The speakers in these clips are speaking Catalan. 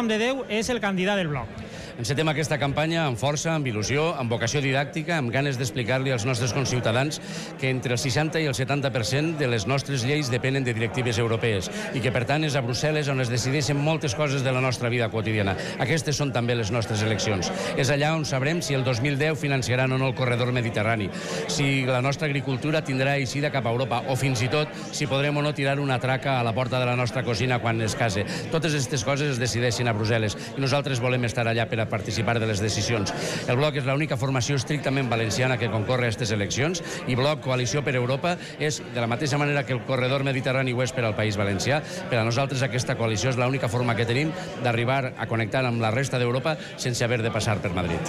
nom de Déu és el candidat del bloc. Encetem aquesta campanya amb força, amb il·lusió, amb vocació didàctica, amb ganes d'explicar-li als nostres conciutadans que entre el 60 i el 70% de les nostres lleis depenen de directives europees i que, per tant, és a Brussel·les on es decideixen moltes coses de la nostra vida quotidiana. Aquestes són també les nostres eleccions. És allà on sabrem si el 2010 financiaran o no el corredor mediterrani, si la nostra agricultura tindrà eixida cap a Europa o fins i tot si podrem o no tirar una traca a la porta de la nostra cosina quan es case. Totes aquestes coses es decideixen a Brussel·les i nosaltres volem estar allà per a participar de les decisions. El Bloc és l'única formació estrictament valenciana que concorre a aquestes eleccions i Bloc Coalició per Europa és, de la mateixa manera que el corredor mediterrani ho és per al País Valencià, per a nosaltres aquesta coalició és l'única forma que tenim d'arribar a connectar amb la resta d'Europa sense haver de passar per Madrid.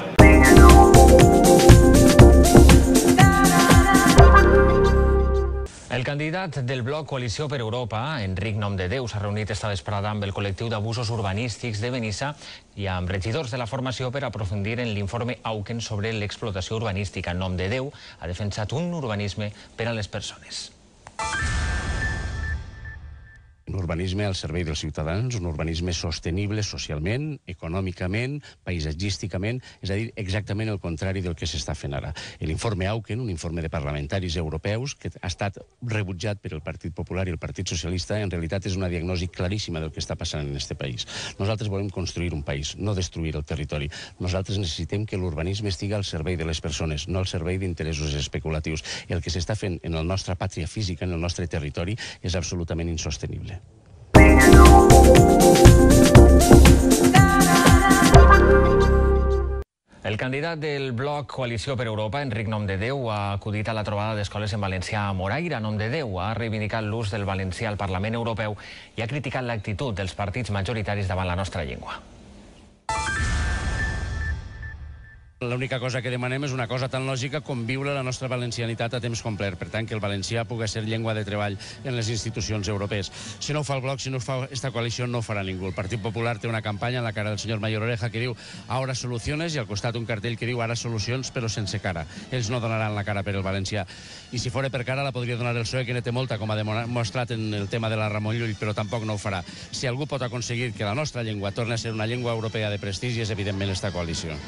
El candidat del bloc Coalició per Europa, Enric Nomdedeu, s'ha reunit esta vesprada amb el col·lectiu d'abusos urbanístics de Benissa i amb regidors de la formació per aprofundir en l'informe Auken sobre l'explotació urbanística. Nomdedeu ha defensat un urbanisme per a les persones. Un urbanisme al servei dels ciutadans, un urbanisme sostenible socialment, econòmicament, paisatgísticament, és a dir, exactament el contrari del que s'està fent ara. L'informe Auken, un informe de parlamentaris europeus que ha estat rebutjat per el Partit Popular i el Partit Socialista, en realitat és una diagnosi claríssima del que està passant en aquest país. Nosaltres volem construir un país, no destruir el territori. Nosaltres necessitem que l'urbanisme estigui al servei de les persones, no al servei d'interessos especulatius. El que s'està fent en la nostra pàtria física, en el nostre territori, és absolutament insostenible. El candidat del bloc Coalició per Europa, Enric Nomdedeu, ha acudit a la trobada d'escoles en valencià a Moraira. Nomdedeu ha reivindicat l'ús del valencià al Parlament Europeu i ha criticat l'actitud dels partits majoritaris davant la nostra llengua. L'única cosa que demanem és una cosa tan lògica com viure la nostra valencianitat a temps complet. Per tant, que el valencià pugui ser llengua de treball en les institucions europees. Si no ho fa el bloc, si no ho fa esta coalició, no ho farà ningú. El Partit Popular té una campanya en la cara del senyor Mayor Oreja que diu «Ahora soluciones» i al costat un cartell que diu «Ara solucions però sense cara». Ells no donaran la cara per el valencià. I si fora per cara la podria donar el PSOE, que ne té molta, com ha demostrat en el tema de la Ramon Llull, però tampoc no ho farà. Si algú pot aconseguir que la nostra llengua torni a ser una llengua europea de prestigi és evidentment esta coalició.